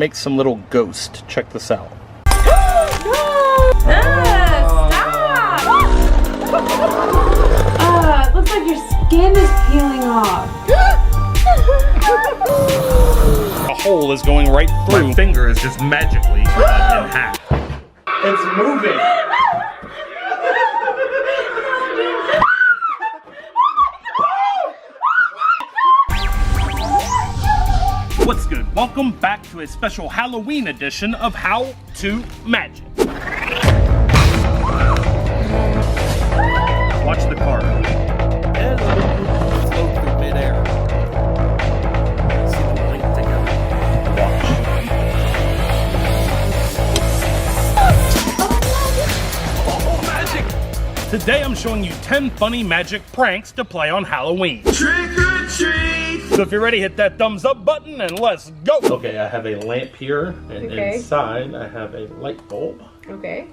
make some little ghosts. Check this out. Stop! It looks like your skin is peeling off. A hole is going right through. My finger is just magically cut in half. It's moving. What's good? Welcome back to a special Halloween edition of How to Magic. Watch the card. Float through midair. See the link together. Watch. Oh, magic! Today I'm showing you 10 funny magic pranks to play on Halloween. Trick or treat! So if you're ready, hit that thumbs up button and let's go! Okay, I have a lamp here, and inside I have a light bulb. Okay.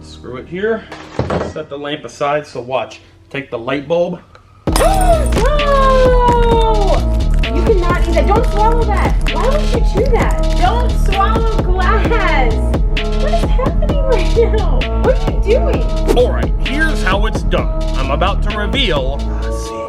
Screw it here. Set the lamp aside, so watch. Take the light bulb. No! You cannot eat that. Don't swallow that. Why would you chew that? Don't swallow glass. What is happening right now? What are you doing? Alright, here's how it's done. I'm about to reveal a secret.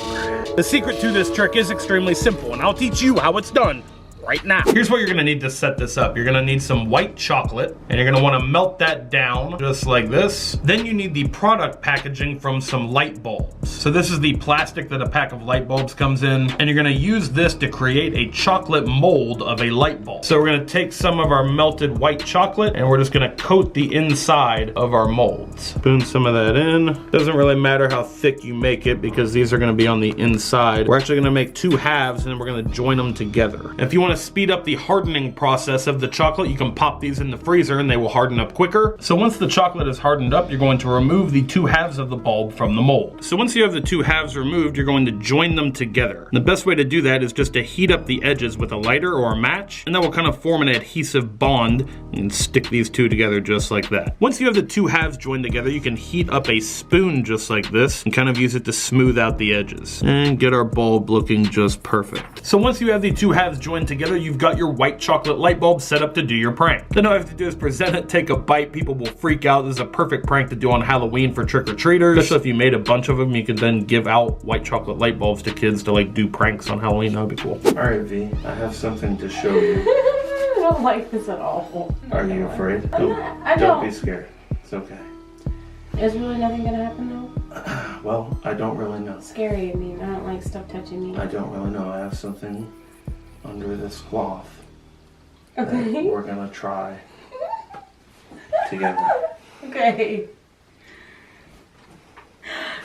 The secret to this trick is extremely simple, and I'll teach you how it's done right now. Here's what you're gonna need to set this up. You're gonna need some white chocolate, and you're gonna wanna melt that down just like this. Then you need the product packaging from some light bulbs. So this is the plastic that a pack of light bulbs comes in, and you're gonna use this to create a chocolate mold of a light bulb. So we're gonna take some of our melted white chocolate, and we're just gonna coat the inside of our molds. Spoon some of that in. Doesn't really matter how thick you make it because these are gonna be on the inside. We're actually gonna make two halves, and then we're gonna join them together. If you wanna speed up the hardening process of the chocolate, you can pop these in the freezer and they will harden up quicker. So once the chocolate is hardened up, you're going to remove the two halves of the bulb from the mold. So once you have the two halves removed, you're going to join them together. The best way to do that is just to heat up the edges with a lighter or a match, and that will kind of form an adhesive bond and stick these two together just like that. Once you have the two halves joined together, you can heat up a spoon just like this and kind of use it to smooth out the edges and get our bulb looking just perfect. So once you have the two halves joined together, you've got your white chocolate light bulb set up to do your prank. Then all you have to do is present it, take a bite, people will freak out. This is a perfect prank to do on Halloween for trick-or-treaters. Especially if you made a bunch of them, you can then give out white chocolate light bulbs to kids to like do pranks on Halloween. That would be cool. Alright V, I have something to show you. I don't like this at all. Are you afraid? Don't be scared. It's okay. Is really nothing gonna happen though? Well, I don't really know. Scary, I mean, I don't like stuff touching me. I don't really know. I have something under this cloth. Okay. We're gonna try together. Okay.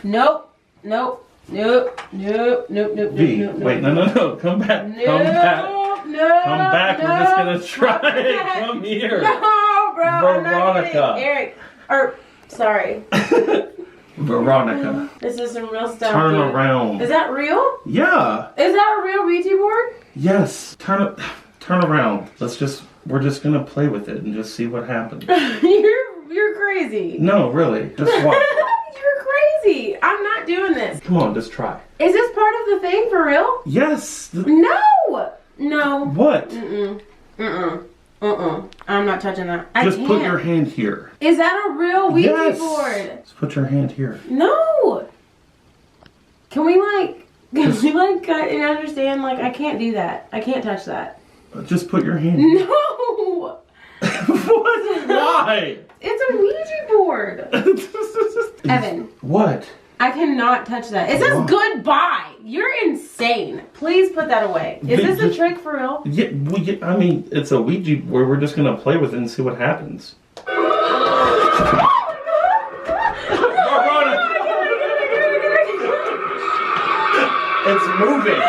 Nope. Nope. Nope. Nope. Nope. Nope. V, nope. wait, no. Come back. No. Come back. No. Come back. No, We're just gonna try. no, Come here. No, bro. Veronica. Eric. Sorry. Veronica. This is some real stuff. Turn dude. around. Is that real? Yeah. Is that a real Ouija board? Yes. Turn around. We're just gonna play with it and just see what happens. You're crazy. No, really. Just watch. You're crazy. I'm not doing this. Come on, just try. Is this part of the thing for real? Yes. No. No. What? I'm not touching that. Just put your hand here. Is that a real Ouija board? Just put your hand here. No. Can we understand? Like, I can't do that. I can't touch that. Just put your hand. No. What? Why? It's a Ouija board. Evan. What? I cannot touch that. It says goodbye. You're insane. Please put that away. Is this a trick for real? Yeah, I mean, it's a Ouija where we're just gonna play with it and see what happens. It's moving.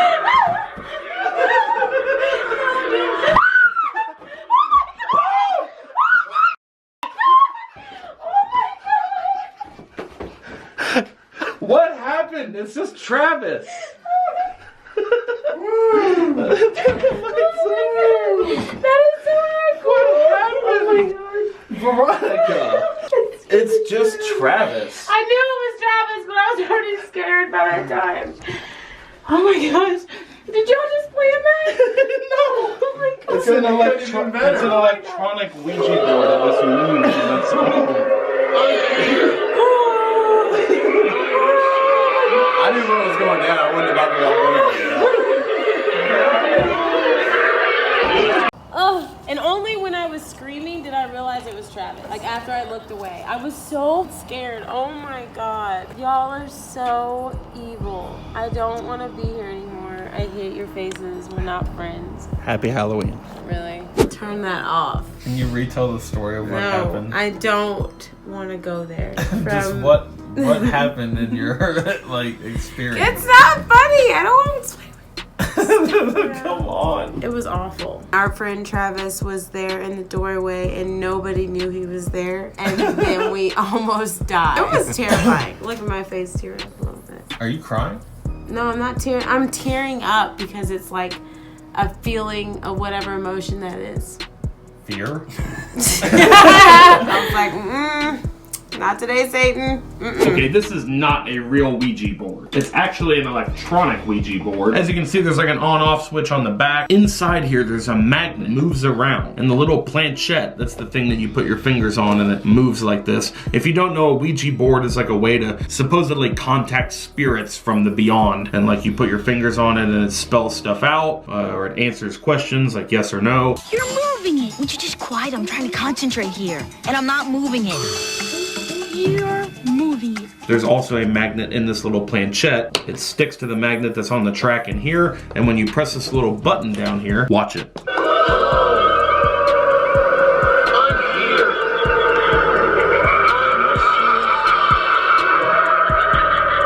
What happened? It's just Travis. That is so What happened? Oh my god. Veronica. It's just Travis. I knew it was Travis, but I was already scared by that time. Oh my gosh. Did y'all just plan that? No. Oh my god. It's an electronic Ouija board that lets you move. And that's I knew what was going down. I wouldn't have got me all Oh, and only when I was screaming did I realize it was Travis. Like after I looked away. I was so scared. Oh my god. Y'all are so evil. I don't want to be here anymore. I hate your faces. We're not friends. Happy Halloween. Really? Turn that off. Can you retell the story of what happened? I don't want to go there. Just what happened in your like experience? It's not funny. I don't want to explain. Come on. It was awful. Our friend Travis was there in the doorway and nobody knew he was there. And then we almost died. It was terrifying. Look at my face tearing up a little bit. Are you crying? No, I'm not tearing. I'm tearing up because it's like a feeling of whatever emotion that is. Fear? I was like, not today, Satan. Okay, this is not a real Ouija board. It's actually an electronic Ouija board. As you can see, there's like an on-off switch on the back. Inside here, there's a magnet, moves around. And the little planchette, that's the thing that you put your fingers on and it moves like this. If you don't know, a Ouija board is like a way to supposedly contact spirits from the beyond. And like you put your fingers on it and it spells stuff out, or it answers questions like yes or no. You're moving it. Would you just quiet? I'm trying to concentrate here. And I'm not moving it. You're moving it. There's also a magnet in this little planchette. It sticks to the magnet that's on the track in here, and when you press this little button down here, watch it.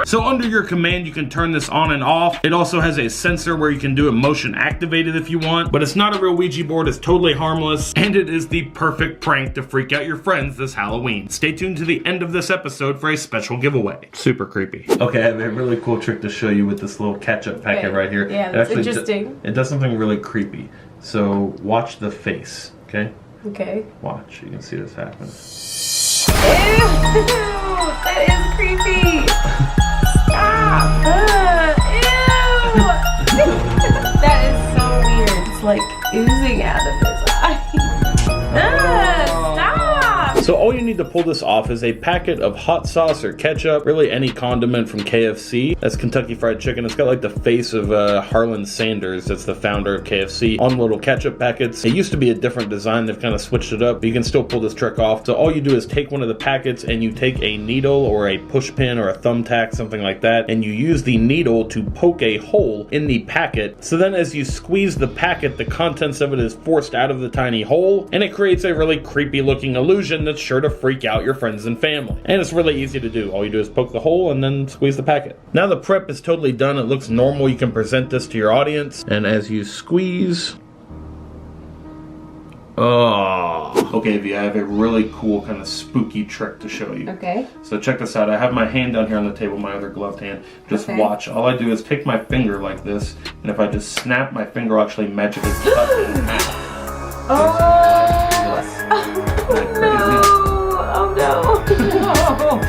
So under your command, you can turn this on and off. It also has a sensor where you can do it motion activated if you want, but it's not a real Ouija board. It's totally harmless, and it is the perfect prank to freak out your friends this Halloween. Stay tuned to the end of this episode for a special giveaway. Super creepy. Okay, I have a really cool trick to show you with this little ketchup packet right here. Yeah, that's interesting. It does something really creepy. So watch the face, okay? Okay. Watch, you can see this happen. Ew! That is creepy! Stop! Ew! That is so weird. It's like oozing out of his eye. Stop! So all you need to pull this off is a packet of hot sauce or ketchup, really any condiment from KFC. That's Kentucky Fried Chicken. It's got like the face of Harlan Sanders, that's the founder of KFC, on little ketchup packets. It used to be a different design. They've kind of switched it up, but you can still pull this trick off. So all you do is take one of the packets and you take a needle or a push pin or a thumbtack, something like that, and you use the needle to poke a hole in the packet. So then as you squeeze the packet, the contents of it is forced out of the tiny hole, and it creates a really creepy looking illusion that's sure to freak out your friends and family. And it's really easy to do. All you do is poke the hole and then squeeze the packet. Now the prep is totally done. It looks normal. You can present this to your audience. And as you squeeze... Oh. Okay, V, I have a really cool kind of spooky trick to show you. Okay. So check this out. I have my hand down here on the table, my other gloved hand. Just watch. All I do is take my finger like this, and if I just snap, my finger will actually magically cut it in half. Oh no! No!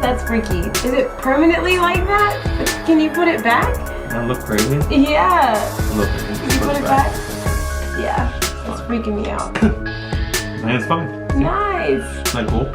That's freaky. Is it permanently like that? Can you put it back? That look crazy? Yeah. Look, Can you put it back? Yeah. That's freaking me out. And it's fine. Nice. Isn't that cool?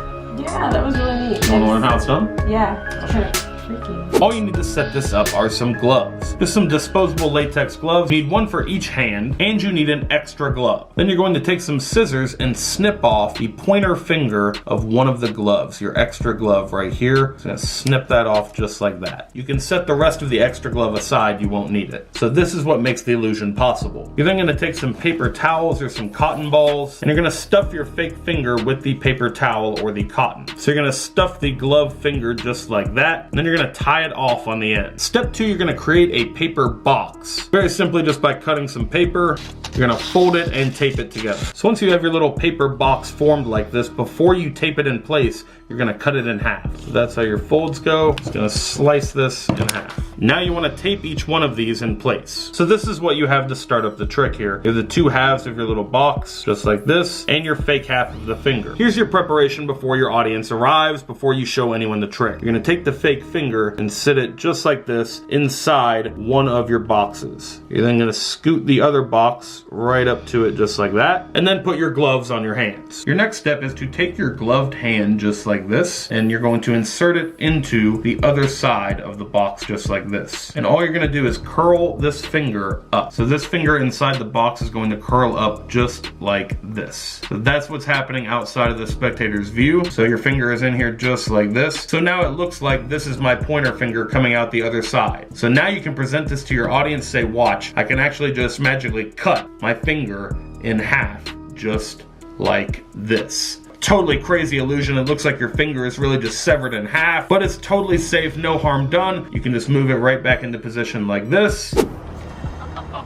Yeah, that was really neat. You want to learn how it's done? Yeah. Sure. Freaky. All you need to set this up are some gloves. Just some disposable latex gloves. You need one for each hand, and you need an extra glove. Then you're going to take some scissors and snip off the pointer finger of one of the gloves, your extra glove right here. So I'm gonna snip that off just like that. You can set the rest of the extra glove aside, you won't need it. So this is what makes the illusion possible. You're then gonna take some paper towels or some cotton balls, and you're gonna stuff your fake finger with the paper towel or the cotton. So you're gonna stuff the glove finger just like that, and then you're gonna tie it off on the end. Step 2, you're gonna create a paper box. Very simply, just by cutting some paper, you're gonna fold it and tape it together. So once you have your little paper box formed like this, before you tape it in place, you're gonna cut it in half. So that's how your folds go. Just gonna slice this in half. Now you want to tape each one of these in place. So this is what you have to start up the trick here. You have the two halves of your little box, just like this, and your fake half of the finger. Here's your preparation before your audience arrives, before you show anyone the trick. You're gonna take the fake finger and sit it just like this inside one of your boxes. You're then gonna scoot the other box right up to it just like that, and then put your gloves on your hands. Your next step is to take your gloved hand just like this, and you're going to insert it into the other side of the box just like this. And all you're gonna do is curl this finger up. So this finger inside the box is going to curl up just like this. So that's what's happening outside of the spectator's view. So your finger is in here just like this. So now it looks like this is my pointer finger coming out the other side. So now you can present this to your audience, say, watch, I can actually just magically cut my finger in half just like this. Totally crazy illusion. It looks like your finger is really just severed in half, but it's totally safe, no harm done. You can just move it right back into position like this.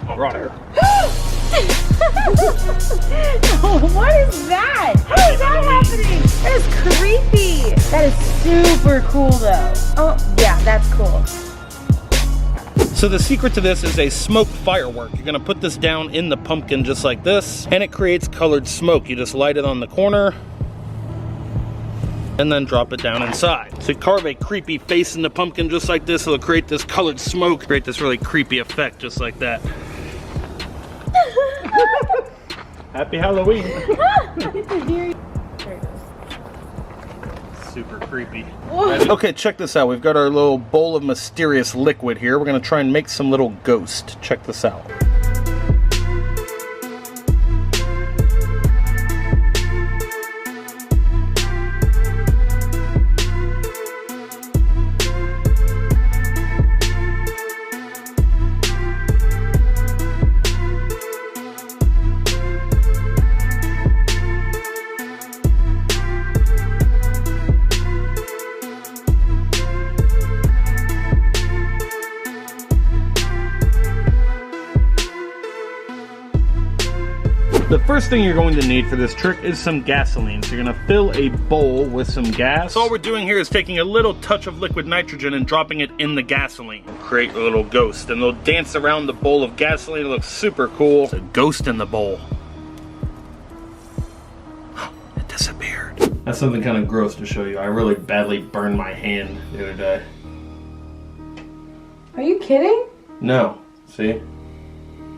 Veronica. What is that? How is that happening? That is creepy. That is super cool though. Oh, yeah, that's cool. So the secret to this is a smoked firework. You're gonna put this down in the pumpkin just like this, and it creates colored smoke. You just light it on the corner, and then drop it down inside. So carve a creepy face in the pumpkin just like this. It'll create this colored smoke, create this really creepy effect just like that. Happy Halloween. Super creepy. Okay, check this out. We've got our little bowl of mysterious liquid here. We're gonna try and make some little ghost. Check this out. The first thing you're going to need for this trick is some gasoline. So you're gonna fill a bowl with some gas. So all we're doing here is taking a little touch of liquid nitrogen and dropping it in the gasoline. We'll create a little ghost, and they'll dance around the bowl of gasoline. It looks super cool. It's a ghost in the bowl. It disappeared. That's something kind of gross to show you. I really badly burned my hand the other day. Are you kidding? No, see?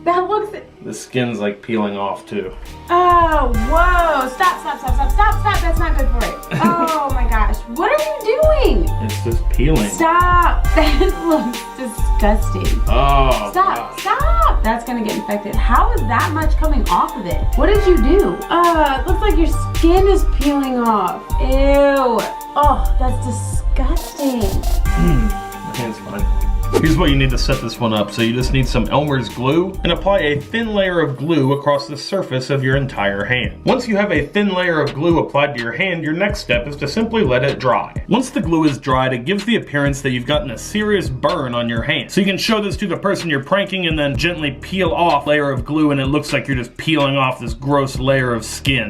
That looks... The skin's like peeling off too. Oh, whoa. Stop. That's not good for it. Oh my gosh. What are you doing? It's just peeling. Stop. That looks disgusting. Oh, Stop. Stop. That's going to get infected. How is that much coming off of it? What did you do? It looks like your skin is peeling off. Ew. Oh, that's disgusting. My hand's fine. Here's what you need to set this one up. So you just need some Elmer's glue and apply a thin layer of glue across the surface of your entire hand. Once you have a thin layer of glue applied to your hand, your next step is to simply let it dry. Once the glue is dried, it gives the appearance that you've gotten a serious burn on your hand. So you can show this to the person you're pranking and then gently peel off a layer of glue, and it looks like you're just peeling off this gross layer of skin.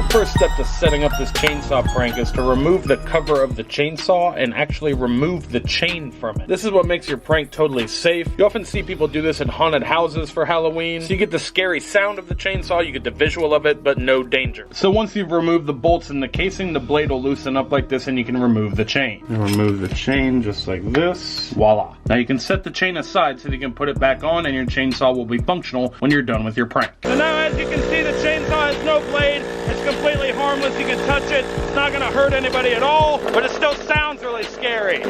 First step to setting up this chainsaw prank is to remove the cover of the chainsaw and actually remove the chain from it. This is what makes your prank totally safe. You often see people do this in haunted houses for Halloween. So you get the scary sound of the chainsaw, you get the visual of it, but no danger. So once you've removed the bolts in the casing, the blade will loosen up like this and you can remove the chain. And remove the chain just like this. Voila. Now you can set the chain aside so that you can put it back on and your chainsaw will be functional when you're done with your prank. So now as you can see, the chainsaw has no blade. It's completely harmless. You can touch it. It's not gonna hurt anybody at all, but it still sounds really scary.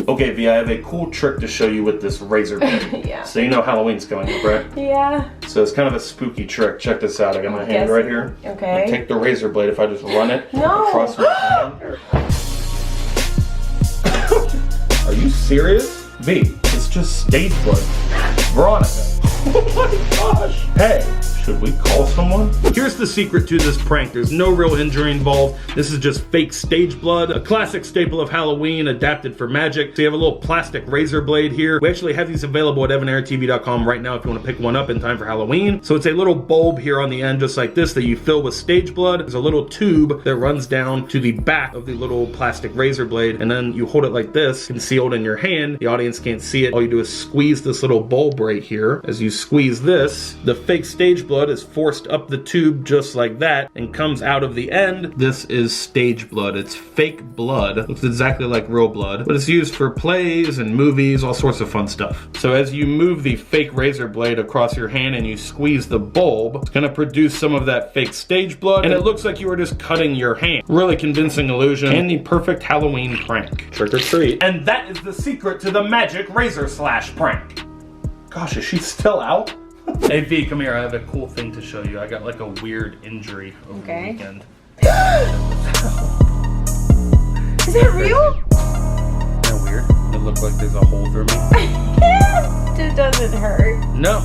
Okay, V, I have a cool trick to show you with this razor blade. Yeah. So you know Halloween's coming up, right? Yeah. So it's kind of a spooky trick. Check this out. I got my hand right here. Okay. I take the razor blade. If I just run it across my hand. Are you serious? V, it's just stage blood. Veronica. Oh my gosh. Hey, Should we call someone? Here's the secret to this prank. There's no real injury involved. This is just fake stage blood, a classic staple of Halloween adapted for magic. So you have a little plastic razor blade here. We actually have these available at evanairtv.com right now if you want to pick one up in time for Halloween. So it's a little bulb here on the end just like this that you fill with stage blood. There's a little tube that runs down to the back of the little plastic razor blade, and then you hold it like this, concealed in your hand. The audience can't see it. All you do is squeeze this little bulb right here. As you squeeze this, the fake stage blood is forced up the tube just like that and comes out of the end. This is stage blood. It's fake blood. Looks exactly like real blood, but it's used for plays and movies, all sorts of fun stuff. So as you move the fake razor blade across your hand and you squeeze the bulb, it's gonna produce some of that fake stage blood, and it looks like you were just cutting your hand. Really convincing illusion and the perfect Halloween prank. Trick or treat. And that is the secret to the magic razor slash prank. Gosh, is she still out? Hey V, come here. I have a cool thing to show you. I got like a weird injury over the weekend. Is that real? Isn't that weird? It looks like there's a hole through me. It doesn't hurt. No.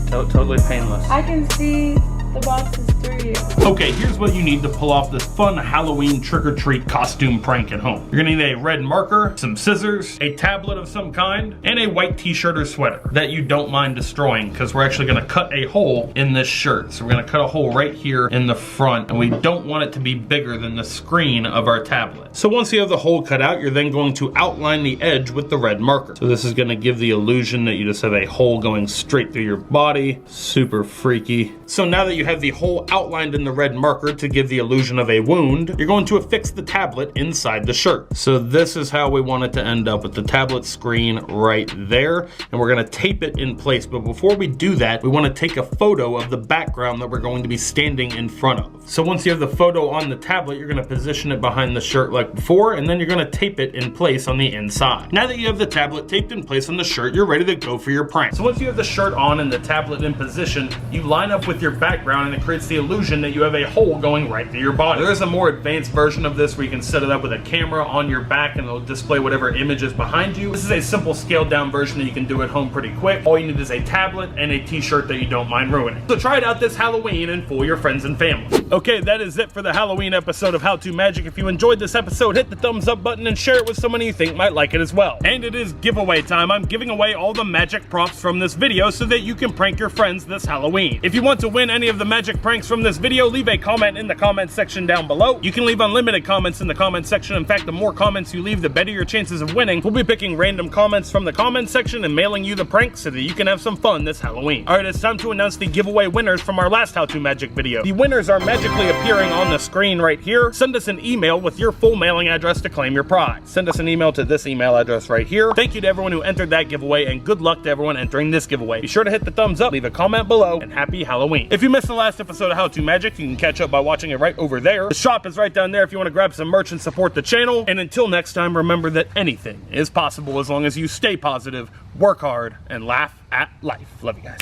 Totally painless. I can see the boxes through you. Okay, here's what you need to pull off this fun Halloween trick-or-treat costume prank at home. You're gonna need a red marker, some scissors, a tablet of some kind, and a white t-shirt or sweater that you don't mind destroying, because we're actually gonna cut a hole in this shirt. So we're gonna cut a hole right here in the front, and we don't want it to be bigger than the screen of our tablet. So once you have the hole cut out, you're then going to outline the edge with the red marker. So this is gonna give the illusion that you just have a hole going straight through your body. Super freaky. So now that you have the hole outlined in the red marker to give the illusion of a wound, you're going to affix the tablet inside the shirt. So this is how we want it to end up, with the tablet screen right there, and we're gonna tape it in place. But before we do that, we wanna take a photo of the background that we're going to be standing in front of. So once you have the photo on the tablet, you're gonna position it behind the shirt like before, and then you're gonna tape it in place on the inside. Now that you have the tablet taped in place on the shirt, you're ready to go for your prank. So once you have the shirt on and the tablet in position, you line up with your background, and it creates the illusion that you have a hole going right through your body. There's a more advanced version of this where you can set it up with a camera on your back and it'll display whatever image is behind you. This is a simple scaled down version that you can do at home pretty quick. All you need is a tablet and a t-shirt that you don't mind ruining. So try it out this Halloween and fool your friends and family. Okay, that is it for the Halloween episode of How To Magic. If you enjoyed this episode, hit the thumbs up button and share it with someone you think might like it as well. And it is giveaway time. I'm giving away all the magic props from this video so that you can prank your friends this Halloween. If you want to win any of the magic pranks from this video, leave a comment in the comment section down below. You can leave unlimited comments in the comment section. In fact, the more comments you leave, the better your chances of winning. We'll be picking random comments from the comment section and mailing you the prank so that you can have some fun this Halloween. Alright, it's time to announce the giveaway winners from our last How To Magic video. The winners are magically appearing on the screen right here. Send us an email with your full mailing address to claim your prize. Send us an email to this email address right here. Thank you to everyone who entered that giveaway, and good luck to everyone entering this giveaway. Be sure to hit the thumbs up, leave a comment below, and happy Halloween. If you missed the last episode of How To Magic, you can catch up by watching it right over there. The shop is right down there if you want to grab some merch and support the channel. And until next time, remember that anything is possible as long as you stay positive, work hard, and laugh at life. Love you guys.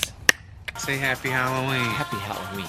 Say happy Halloween. Happy Halloween.